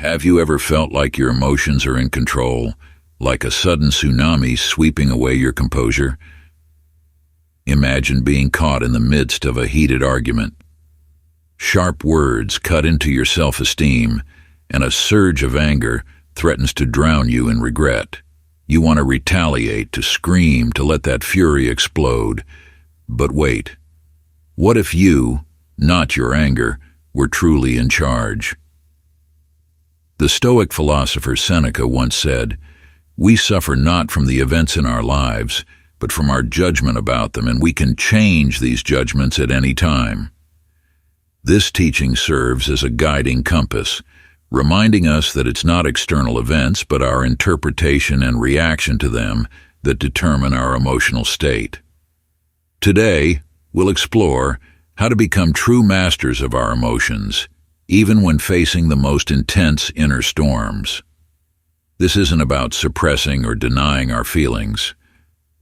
Have you ever felt like your emotions are in control, like a sudden tsunami sweeping away your composure? Imagine being caught in the midst of a heated argument. Sharp words cut into your self-esteem, and a surge of anger threatens to drown you in regret. You want to retaliate, to scream, to let that fury explode. But wait, what if you, not your anger, were truly in charge? The Stoic philosopher Seneca once said, "We suffer not from the events in our lives, but from our judgment about them, and we can change these judgments at any time." This teaching serves as a guiding compass, reminding us that it's not external events, but our interpretation and reaction to them that determine our emotional state. Today, we'll explore how to become true masters of our emotions, even when facing the most intense inner storms. This isn't about suppressing or denying our feelings,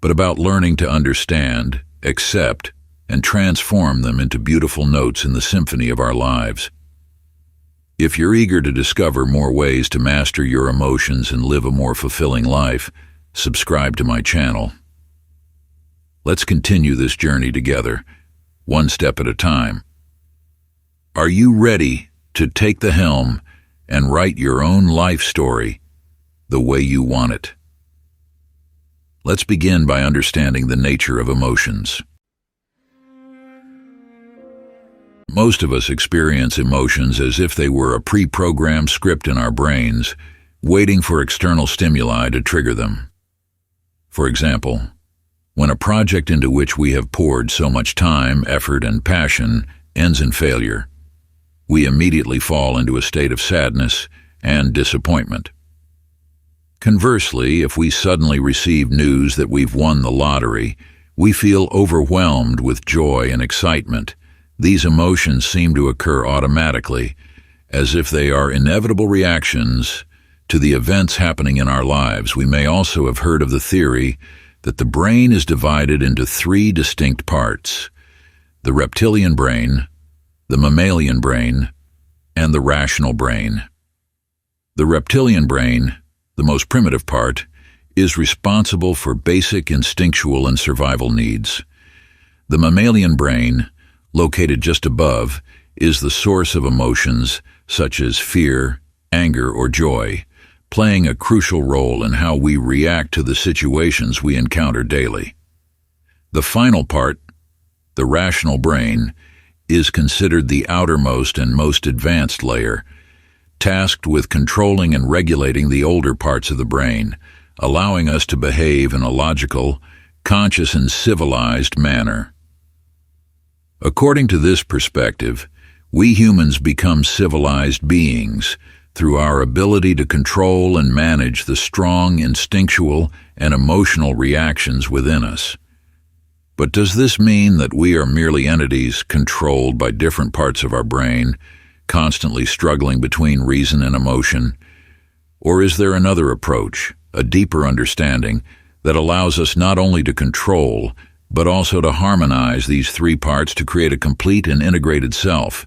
but about learning to understand, accept, and transform them into beautiful notes in the symphony of our lives. If you're eager to discover more ways to master your emotions and live a more fulfilling life, subscribe to my channel. Let's continue this journey together, one step at a time. Are you ready to take the helm and write your own life story the way you want it? Let's begin by understanding the nature of emotions. Most of us experience emotions as if they were a pre-programmed script in our brains, waiting for external stimuli to trigger them. For example, when a project into which we have poured so much time, effort, and passion ends in failure, we immediately fall into a state of sadness and disappointment. Conversely, if we suddenly receive news that we've won the lottery, we feel overwhelmed with joy and excitement. These emotions seem to occur automatically, as if they are inevitable reactions to the events happening in our lives. We may also have heard of the theory that the brain is divided into three distinct parts: the reptilian brain, the mammalian brain, and the rational brain. The reptilian brain, the most primitive part, is responsible for basic instinctual and survival needs. The mammalian brain, located just above, is the source of emotions such as fear, anger, or joy, playing a crucial role in how we react to the situations we encounter daily. The final part, the rational brain, is considered the outermost and most advanced layer, tasked with controlling and regulating the older parts of the brain, allowing us to behave in a logical, conscious, and civilized manner. According to this perspective, we humans become civilized beings through our ability to control and manage the strong instinctual and emotional reactions within us. But does this mean that we are merely entities controlled by different parts of our brain, constantly struggling between reason and emotion? Or is there another approach, a deeper understanding, that allows us not only to control, but also to harmonize these three parts to create a complete and integrated self?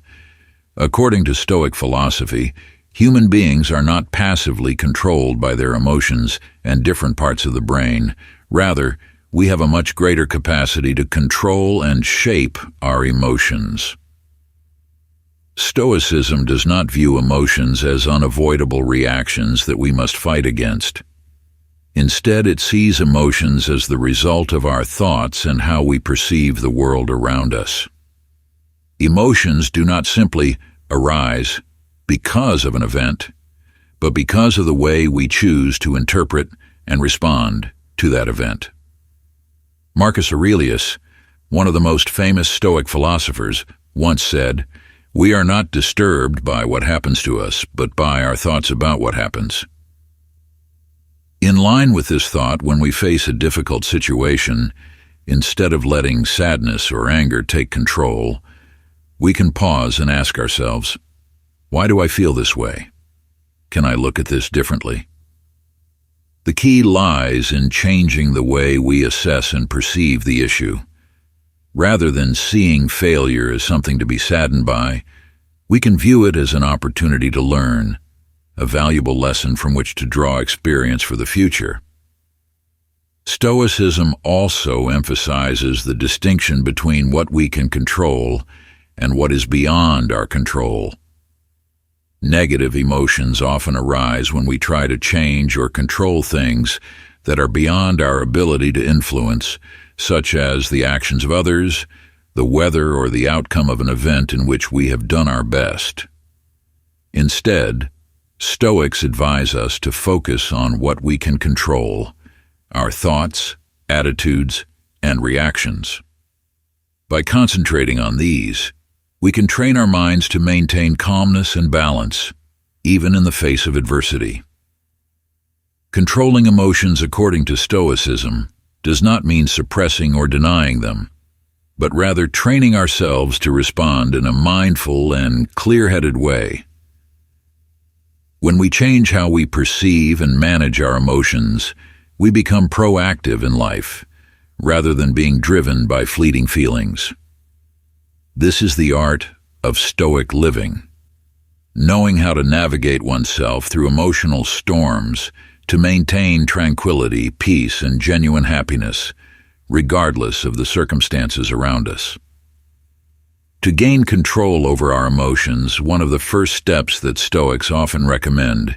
According to Stoic philosophy, human beings are not passively controlled by their emotions and different parts of the brain. Rather, we have a much greater capacity to control and shape our emotions. Stoicism does not view emotions as unavoidable reactions that we must fight against. Instead, it sees emotions as the result of our thoughts and how we perceive the world around us. Emotions do not simply arise because of an event, but because of the way we choose to interpret and respond to that event. Marcus Aurelius, one of the most famous Stoic philosophers, once said, "We are not disturbed by what happens to us, but by our thoughts about what happens." In line with this thought, when we face a difficult situation, instead of letting sadness or anger take control, we can pause and ask ourselves, why do I feel this way? Can I look at this differently? The key lies in changing the way we assess and perceive the issue. Rather than seeing failure as something to be saddened by, we can view it as an opportunity to learn, a valuable lesson from which to draw experience for the future. Stoicism also emphasizes the distinction between what we can control and what is beyond our control. Negative emotions often arise when we try to change or control things that are beyond our ability to influence, such as the actions of others, the weather, or the outcome of an event in which we have done our best. Instead, Stoics advise us to focus on what we can control: our thoughts, attitudes, and reactions. By concentrating on these, we can train our minds to maintain calmness and balance, even in the face of adversity. Controlling emotions according to Stoicism does not mean suppressing or denying them, but rather training ourselves to respond in a mindful and clear-headed way. When we change how we perceive and manage our emotions, we become proactive in life, rather than being driven by fleeting feelings. This is the art of Stoic living, knowing how to navigate oneself through emotional storms to maintain tranquility, peace, and genuine happiness, regardless of the circumstances around us. To gain control over our emotions, one of the first steps that Stoics often recommend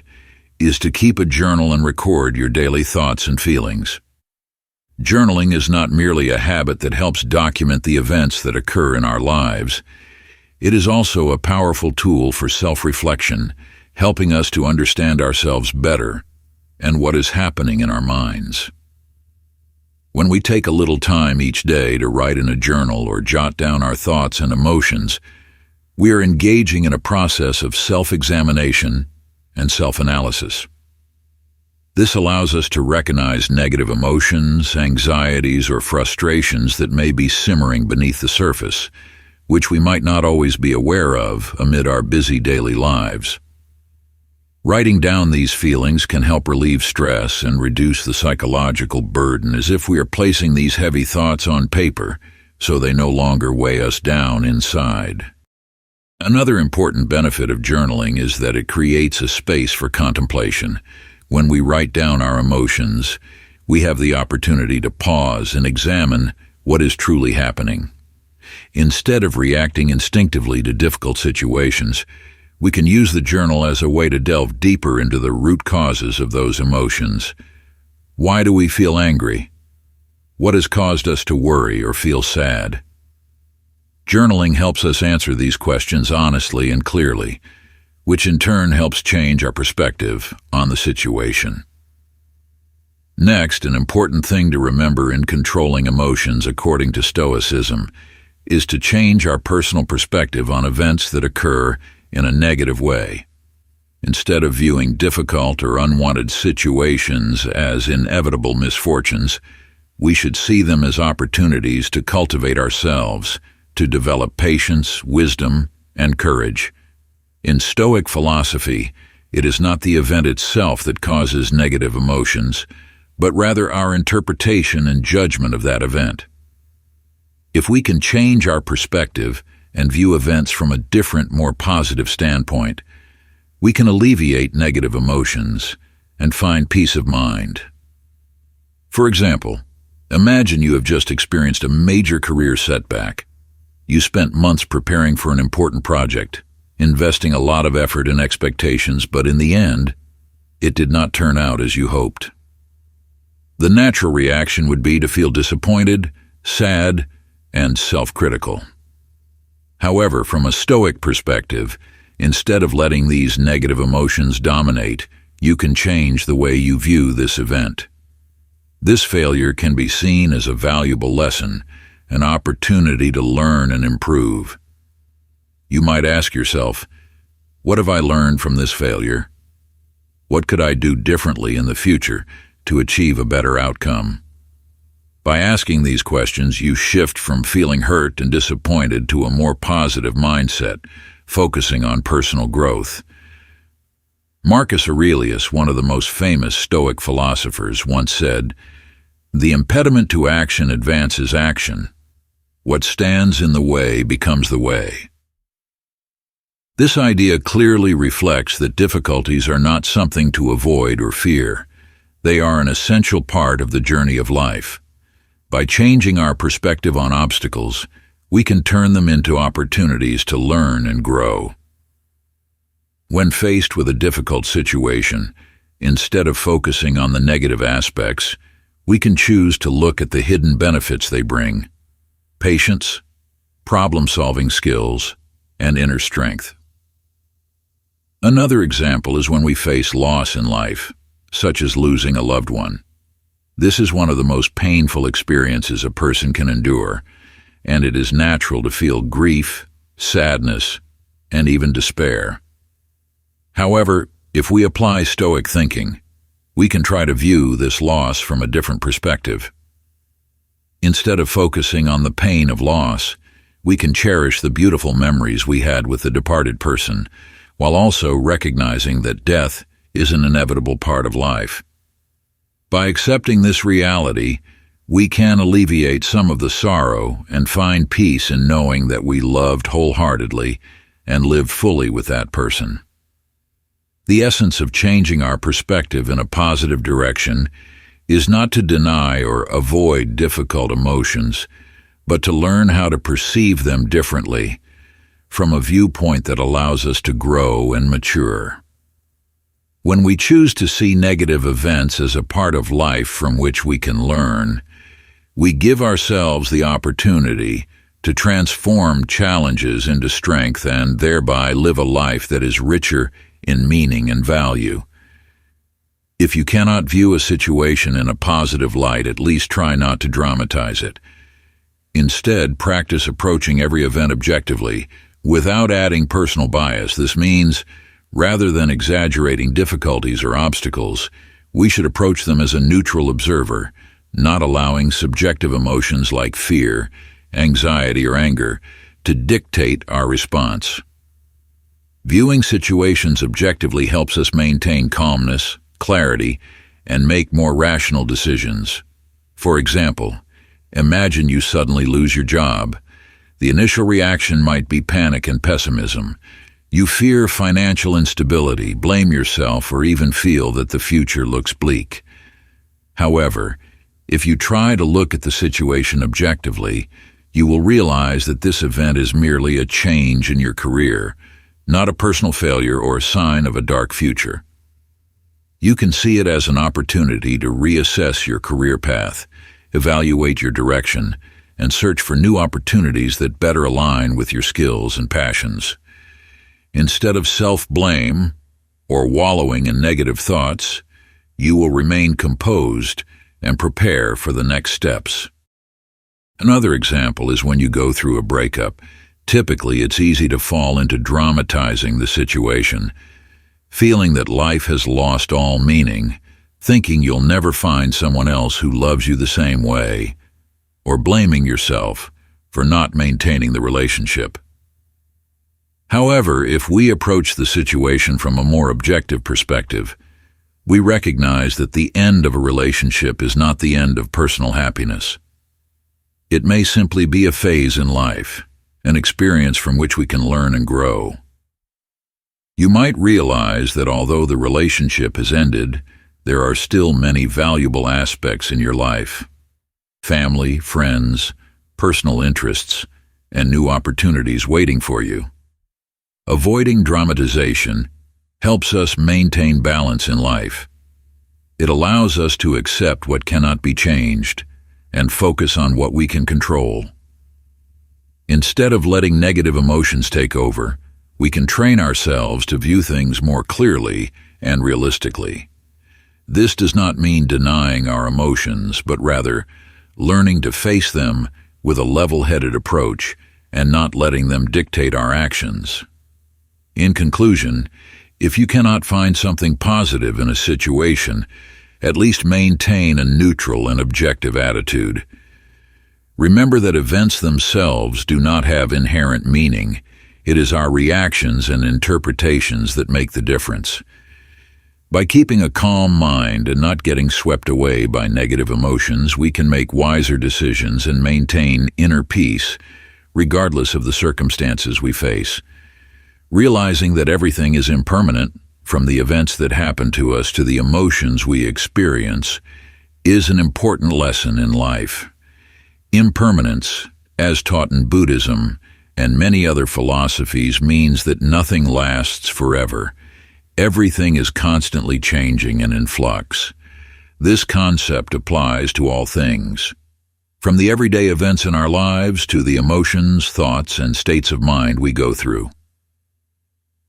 is to keep a journal and record your daily thoughts and feelings. Journaling is not merely a habit that helps document the events that occur in our lives. It is also a powerful tool for self-reflection, helping us to understand ourselves better and what is happening in our minds. When we take a little time each day to write in a journal or jot down our thoughts and emotions, we are engaging in a process of self-examination and self-analysis. This allows us to recognize negative emotions, anxieties, or frustrations that may be simmering beneath the surface, which we might not always be aware of amid our busy daily lives. Writing down these feelings can help relieve stress and reduce the psychological burden, as if we are placing these heavy thoughts on paper so they no longer weigh us down inside. Another important benefit of journaling is that it creates a space for contemplation. When we write down our emotions, we have the opportunity to pause and examine what is truly happening. Instead of reacting instinctively to difficult situations, we can use the journal as a way to delve deeper into the root causes of those emotions. Why do we feel angry? What has caused us to worry or feel sad? Journaling helps us answer these questions honestly and clearly, which in turn helps change our perspective on the situation. Next, an important thing to remember in controlling emotions according to Stoicism is to change our personal perspective on events that occur in a negative way. Instead of viewing difficult or unwanted situations as inevitable misfortunes, we should see them as opportunities to cultivate ourselves, to develop patience, wisdom, and courage. In Stoic philosophy, it is not the event itself that causes negative emotions, but rather our interpretation and judgment of that event. If we can change our perspective and view events from a different, more positive standpoint, we can alleviate negative emotions and find peace of mind. For example, imagine you have just experienced a major career setback. You spent months preparing for an important project, investing a lot of effort and expectations, but in the end, it did not turn out as you hoped. The natural reaction would be to feel disappointed, sad, and self-critical. However, from a Stoic perspective, instead of letting these negative emotions dominate, you can change the way you view this event. This failure can be seen as a valuable lesson, an opportunity to learn and improve. You might ask yourself, what have I learned from this failure? What could I do differently in the future to achieve a better outcome? By asking these questions, you shift from feeling hurt and disappointed to a more positive mindset, focusing on personal growth. Marcus Aurelius, one of the most famous Stoic philosophers, once said, "The impediment to action advances action. What stands in the way becomes the way." This idea clearly reflects that difficulties are not something to avoid or fear. They are an essential part of the journey of life. By changing our perspective on obstacles, we can turn them into opportunities to learn and grow. When faced with a difficult situation, instead of focusing on the negative aspects, we can choose to look at the hidden benefits they bring: patience, problem-solving skills, and inner strength. Another example is when we face loss in life, such as losing a loved one. This is one of the most painful experiences a person can endure, and it is natural to feel grief, sadness, and even despair. However, if we apply Stoic thinking, we can try to view this loss from a different perspective. Instead of focusing on the pain of loss, we can cherish the beautiful memories we had with the departed person, while also recognizing that death is an inevitable part of life. By accepting this reality, we can alleviate some of the sorrow and find peace in knowing that we loved wholeheartedly and lived fully with that person. The essence of changing our perspective in a positive direction is not to deny or avoid difficult emotions, but to learn how to perceive them differently, from a viewpoint that allows us to grow and mature. When we choose to see negative events as a part of life from which we can learn, we give ourselves the opportunity to transform challenges into strength and thereby live a life that is richer in meaning and value. If you cannot view a situation in a positive light, at least try not to dramatize it. Instead, practice approaching every event objectively, without adding personal bias. This means, rather than exaggerating difficulties or obstacles, we should approach them as a neutral observer, not allowing subjective emotions like fear, anxiety, or anger to dictate our response. Viewing situations objectively helps us maintain calmness, clarity, and make more rational decisions. For example, imagine you suddenly lose your job. The initial reaction might be panic and pessimism. You fear financial instability, blame yourself, or even feel that the future looks bleak. However, if you try to look at the situation objectively, you will realize that this event is merely a change in your career, not a personal failure or a sign of a dark future. You can see it as an opportunity to reassess your career path, evaluate your direction, and search for new opportunities that better align with your skills and passions. Instead of self-blame or wallowing in negative thoughts, you will remain composed and prepare for the next steps. Another example is when you go through a breakup. Typically, it's easy to fall into dramatizing the situation, feeling that life has lost all meaning, thinking you'll never find someone else who loves you the same way, or blaming yourself for not maintaining the relationship. However, if we approach the situation from a more objective perspective, we recognize that the end of a relationship is not the end of personal happiness. It may simply be a phase in life, an experience from which we can learn and grow. You might realize that although the relationship has ended, there are still many valuable aspects in your life: family, friends, personal interests, and new opportunities waiting for you. Avoiding dramatization helps us maintain balance in life. It allows us to accept what cannot be changed and focus on what we can control. Instead of letting negative emotions take over, we can train ourselves to view things more clearly and realistically. This does not mean denying our emotions, but rather learning to face them with a level-headed approach and not letting them dictate our actions. In conclusion, if you cannot find something positive in a situation, at least maintain a neutral and objective attitude. Remember that events themselves do not have inherent meaning. It is our reactions and interpretations that make the difference. By keeping a calm mind and not getting swept away by negative emotions, we can make wiser decisions and maintain inner peace, regardless of the circumstances we face. Realizing that everything is impermanent, from the events that happen to us to the emotions we experience, is an important lesson in life. Impermanence, as taught in Buddhism and many other philosophies, means that nothing lasts forever. Everything is constantly changing and in flux. This concept applies to all things, from the everyday events in our lives to the emotions, thoughts, and states of mind we go through.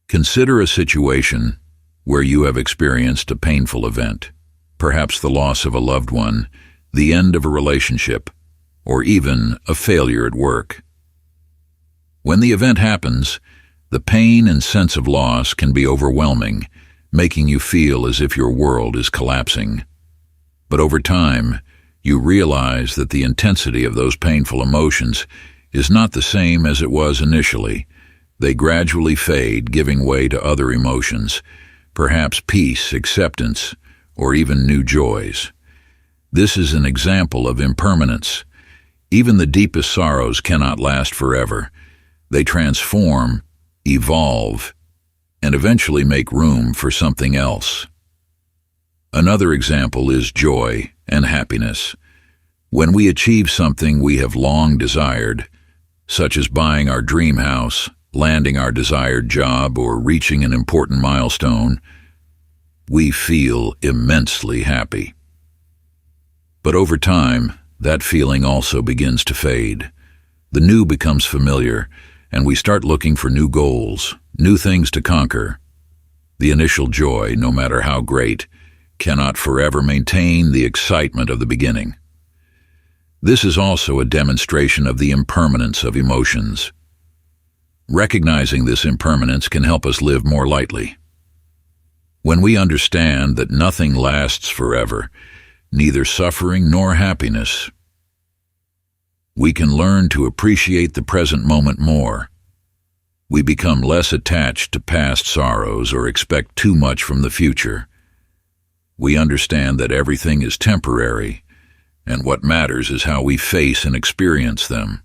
Consider a situation where you have experienced a painful event, perhaps the loss of a loved one, the end of a relationship, or even a failure at work. When the event happens, the pain and sense of loss can be overwhelming, making you feel as if your world is collapsing. But over time, you realize that the intensity of those painful emotions is not the same as it was initially. They gradually fade, giving way to other emotions, perhaps peace, acceptance, or even new joys. This is an example of impermanence. Even the deepest sorrows cannot last forever. They transform, evolve, and eventually make room for something else. Another example is joy and happiness. When we achieve something we have long desired, such as buying our dream house, landing our desired job, or reaching an important milestone, we feel immensely happy. But over time, that feeling also begins to fade. The new becomes familiar, and we start looking for new goals, new things to conquer. The initial joy, no matter how great, cannot forever maintain the excitement of the beginning. This is also a demonstration of the impermanence of emotions. Recognizing this impermanence can help us live more lightly. When we understand that nothing lasts forever, neither suffering nor happiness, we can learn to appreciate the present moment more. We become less attached to past sorrows or expect too much from the future. We understand that everything is temporary, and what matters is how we face and experience them.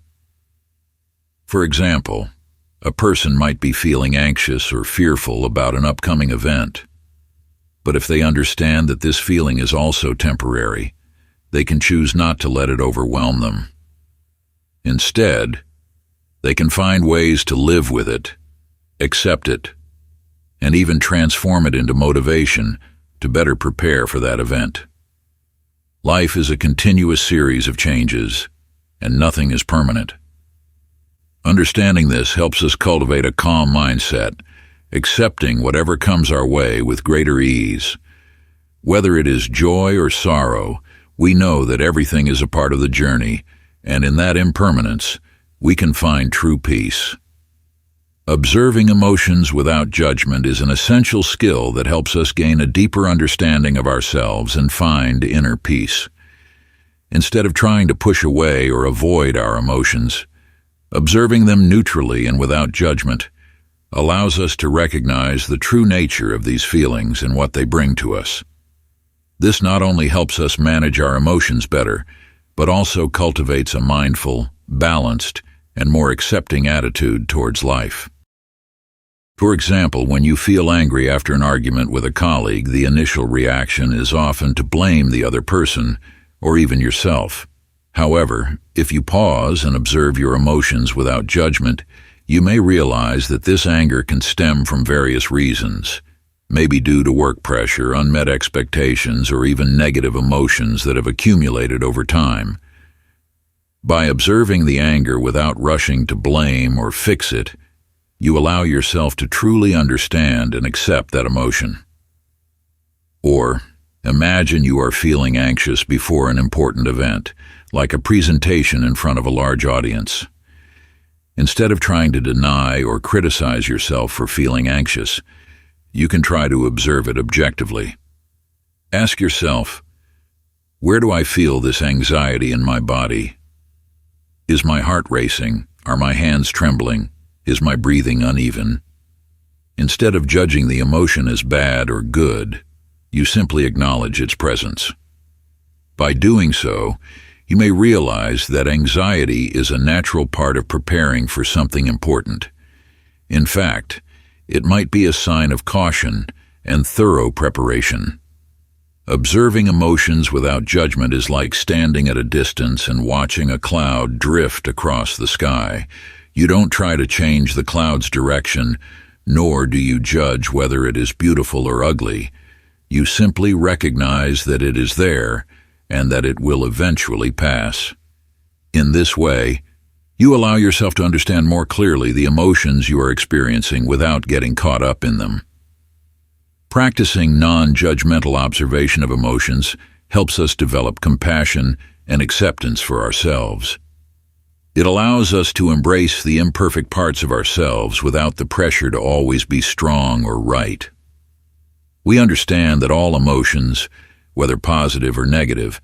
For example, a person might be feeling anxious or fearful about an upcoming event. But if they understand that this feeling is also temporary, they can choose not to let it overwhelm them. Instead, they can find ways to live with it, accept it, and even transform it into motivation to better prepare for that event. Life is a continuous series of changes, and nothing is permanent. Understanding this helps us cultivate a calm mindset, accepting whatever comes our way with greater ease. Whether it is joy or sorrow, we know that everything is a part of the journey, and in that impermanence, we can find true peace. Observing emotions without judgment is an essential skill that helps us gain a deeper understanding of ourselves and find inner peace. Instead of trying to push away or avoid our emotions, observing them neutrally and without judgment allows us to recognize the true nature of these feelings and what they bring to us. This not only helps us manage our emotions better, but also cultivates a mindful, balanced, and more accepting attitude towards life. For example, when you feel angry after an argument with a colleague, the initial reaction is often to blame the other person or even yourself. However, if you pause and observe your emotions without judgment, you may realize that this anger can stem from various reasons, maybe due to work pressure, unmet expectations, or even negative emotions that have accumulated over time. By observing the anger without rushing to blame or fix it, you allow yourself to truly understand and accept that emotion. Or, imagine you are feeling anxious before an important event, like a presentation in front of a large audience. Instead of trying to deny or criticize yourself for feeling anxious, you can try to observe it objectively. Ask yourself, where do I feel this anxiety in my body? Is my heart racing? Are my hands trembling? Is my breathing uneven? Instead of judging the emotion as bad or good, you simply acknowledge its presence. By doing so, you may realize that anxiety is a natural part of preparing for something important. In fact, it might be a sign of caution and thorough preparation. Observing emotions without judgment is like standing at a distance and watching a cloud drift across the sky. You don't try to change the cloud's direction, nor do you judge whether it is beautiful or ugly. You simply recognize that it is there and that it will eventually pass. In this way, you allow yourself to understand more clearly the emotions you are experiencing without getting caught up in them. Practicing non-judgmental observation of emotions helps us develop compassion and acceptance for ourselves. It allows us to embrace the imperfect parts of ourselves without the pressure to always be strong or right. We understand that all emotions, whether positive or negative,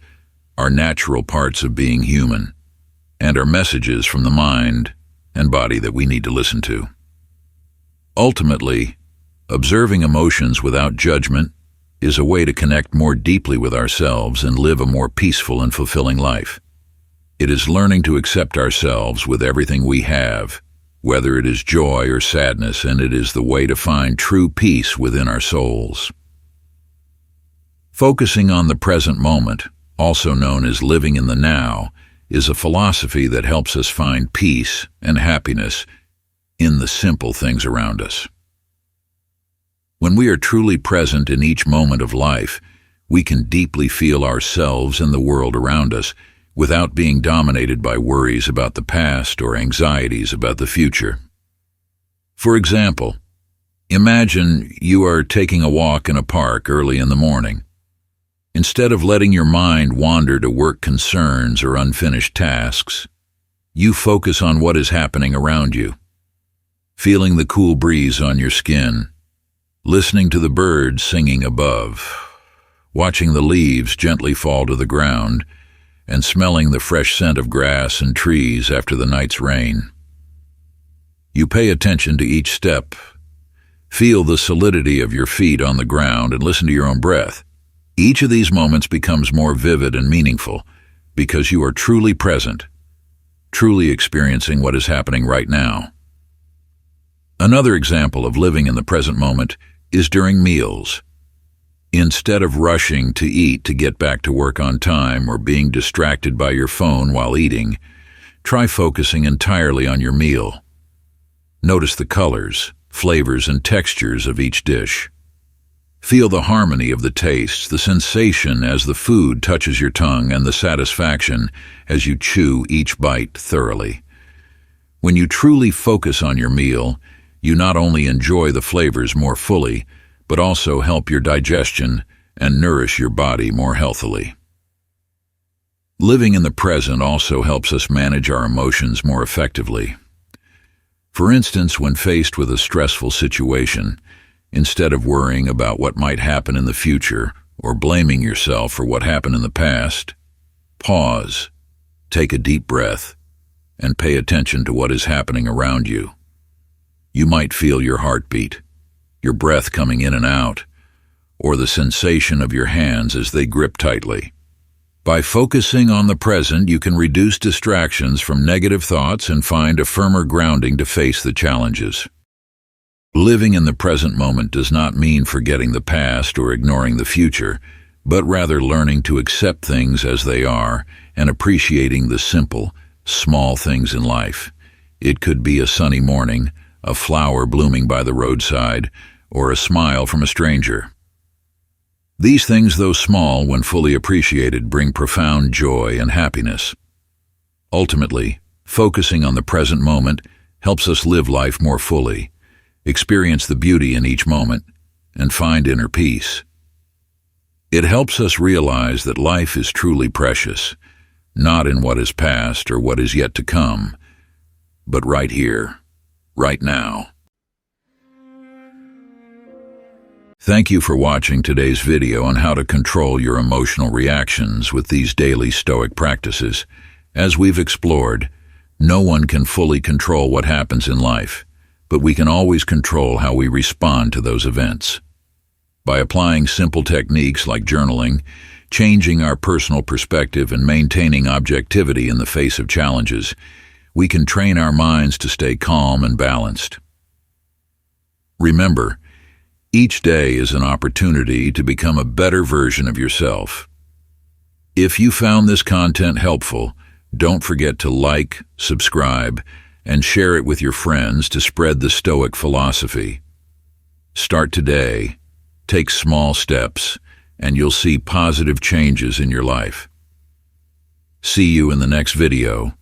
are natural parts of being human, and are messages from the mind and body that we need to listen to. Ultimately, observing emotions without judgment is a way to connect more deeply with ourselves and live a more peaceful and fulfilling life. It is learning to accept ourselves with everything we have, whether it is joy or sadness, and it is the way to find true peace within our souls. Focusing on the present moment, also known as living in the now, is a philosophy that helps us find peace and happiness in the simple things around us. When we are truly present in each moment of life, we can deeply feel ourselves and the world around us without being dominated by worries about the past or anxieties about the future. For example, imagine you are taking a walk in a park early in the morning. Instead of letting your mind wander to work concerns or unfinished tasks, you focus on what is happening around you, feeling the cool breeze on your skin, listening to the birds singing above, watching the leaves gently fall to the ground, and smelling the fresh scent of grass and trees after the night's rain. You pay attention to each step, feel the solidity of your feet on the ground, and listen to your own breath. Each of these moments becomes more vivid and meaningful because you are truly present, truly experiencing what is happening right now. Another example of living in the present moment is during meals. Instead of rushing to eat to get back to work on time or being distracted by your phone while eating, try focusing entirely on your meal. Notice the colors, flavors, and textures of each dish. Feel the harmony of the tastes, the sensation as the food touches your tongue, and the satisfaction as you chew each bite thoroughly. When you truly focus on your meal, you not only enjoy the flavors more fully, but also help your digestion and nourish your body more healthily. Living in the present also helps us manage our emotions more effectively. For instance, when faced with a stressful situation, instead of worrying about what might happen in the future or blaming yourself for what happened in the past, pause, take a deep breath, and pay attention to what is happening around you. You might feel your heartbeat, your breath coming in and out, or the sensation of your hands as they grip tightly. By focusing on the present, you can reduce distractions from negative thoughts and find a firmer grounding to face the challenges. Living in the present moment does not mean forgetting the past or ignoring the future, but rather learning to accept things as they are and appreciating the simple, small things in life. It could be a sunny morning, a flower blooming by the roadside, or a smile from a stranger. These things, though small, when fully appreciated, bring profound joy and happiness. Ultimately, focusing on the present moment helps us live life more fully, experience the beauty in each moment, and find inner peace. It helps us realize that life is truly precious, not in what is past or what is yet to come, but right here, right now. Thank you for watching today's video on how to control your emotional reactions with these daily Stoic practices. As we've explored, no one can fully control what happens in life, but we can always control how we respond to those events. By applying simple techniques like journaling, changing our personal perspective, and maintaining objectivity in the face of challenges, we can train our minds to stay calm and balanced. Remember, each day is an opportunity to become a better version of yourself. If you found this content helpful, don't forget to like, subscribe, and share it with your friends to spread the Stoic philosophy. Start today, take small steps, and you'll see positive changes in your life. See you in the next video.